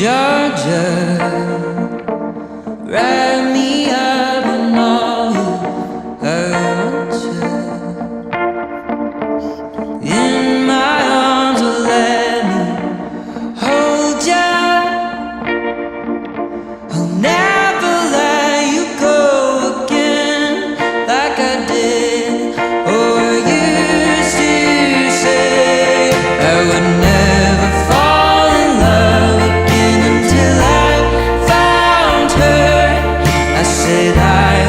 Georgia, wrap me up in all I want you. In my arms, will let me hold ya. I'll never let you go again like I did or used to say. I would never fall in love again until I found her. I said I